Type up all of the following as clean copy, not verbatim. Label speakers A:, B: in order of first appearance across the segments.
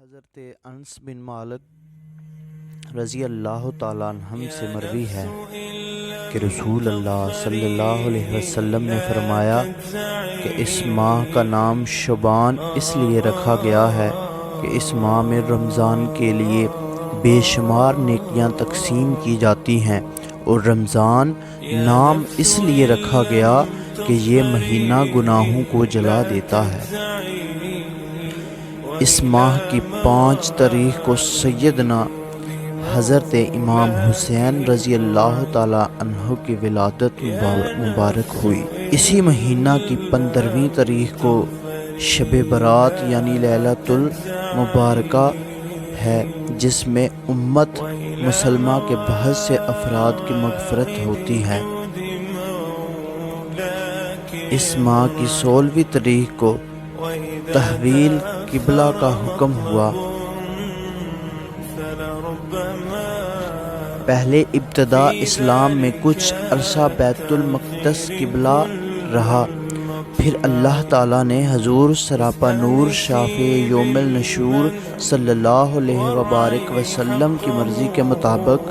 A: حضرت انس بن مالک رضی اللہ تعالیٰ عنہ سے مروی ہے کہ رسول اللہ صلی اللہ علیہ وسلم نے فرمایا کہ اس ماہ کا نام شعبان اس لیے رکھا گیا ہے کہ اس ماہ میں رمضان کے لیے بے شمار نیکیاں تقسیم کی جاتی ہیں، اور رمضان نام اس لیے رکھا گیا کہ یہ مہینہ گناہوں کو جلا دیتا ہے۔ اس ماہ کی 5 تاریخ کو سیدنا حضرت امام حسین رضی اللہ تعالی عنہ کی ولادت مبارک ہوئی۔ اسی مہینہ کی 15ویں تاریخ کو شب برات یعنی لیلۃ المبارکہ ہے، جس میں امت مسلمہ کے بہت سے افراد کی مغفرت ہوتی ہے۔ اس ماہ کی 16ویں تاریخ کو تحویل قبلہ کا حکم ہوا۔ پہلے ابتدا اسلام میں کچھ عرصہ بیت المقدس قبلہ رہا، پھر اللہ تعالیٰ نے حضور سراپا نور شافع یوم النشور صلی اللہ علیہ وبارک وسلم کی مرضی کے مطابق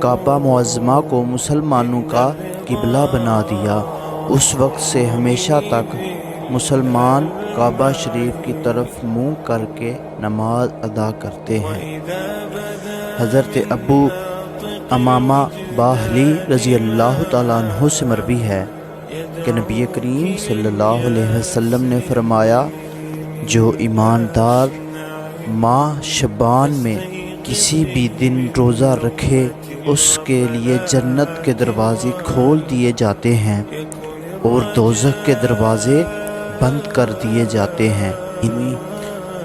A: کعبہ معظمہ کو مسلمانوں کا قبلہ بنا دیا۔ اس وقت سے ہمیشہ تک مسلمان کعبہ شریف کی طرف منہ کر کے نماز ادا کرتے ہیں۔ حضرت ابو امامہ باہلی رضی اللہ تعالیٰ عنہ سے مروی ہے کہ نبی کریم صلی اللہ علیہ وسلم نے فرمایا، جو ایماندار ماہ شعبان میں کسی بھی دن روزہ رکھے اس کے لیے جنت کے دروازے کھول دیے جاتے ہیں اور دوزخ کے دروازے بند کر دیے جاتے ہیں۔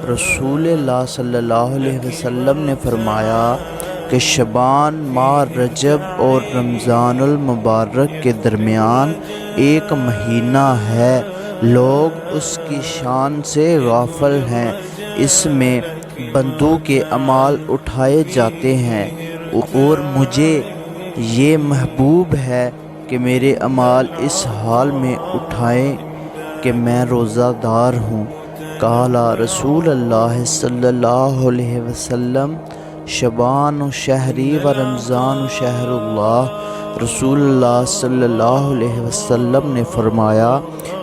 A: رسول اللہ صلی اللہ علیہ وسلم نے فرمایا کہ شعبان ماہ رجب اور رمضان المبارک کے درمیان ایک مہینہ ہے، لوگ اس کی شان سے غافل ہیں۔ اس میں بندوں کے اعمال اٹھائے جاتے ہیں اور مجھے یہ محبوب ہے کہ میرے اعمال اس حال میں اٹھائیں کہ میں روزہ دار ہوں۔ قال رسول اللہ صلی اللہ علیہ وسلم شعبان شہری و رمضان شہر اللہ۔ رسول اللہ صلی اللہ علیہ وسلم نے فرمایا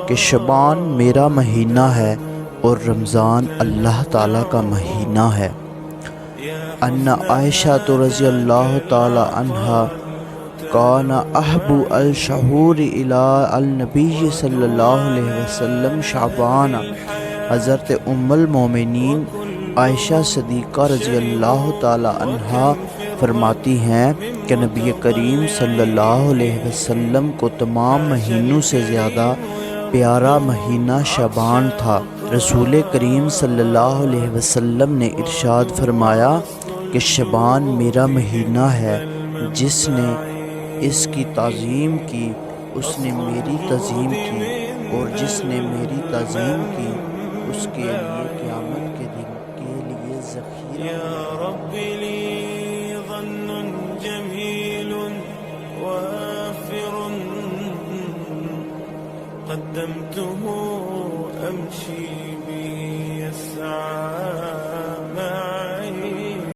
A: کہ شعبان میرا مہینہ ہے اور رمضان اللہ تعالیٰ کا مہینہ ہے۔ ان عائشہ رضی اللہ تعالی عنہا کان احب الشہور الی النبی صلی اللہ علیہ وسلم شعبان۔ حضرت ام المومنین عائشہ صدیقہ رضی اللہ تعالی عنہا فرماتی ہیں کہ نبی کریم صلی اللہ علیہ وسلم کو تمام مہینوں سے زیادہ پیارا مہینہ شعبان تھا۔ رسول کریم صلی اللہ علیہ وسلم نے ارشاد فرمایا کہ شعبان میرا مہینہ ہے، جس نے اس کی تعظیم کی اس نے میری تعظیم کی، اور جس نے میری تعظیم کی اس کے لیے قیامت کے دن کے لیے ذخیرہ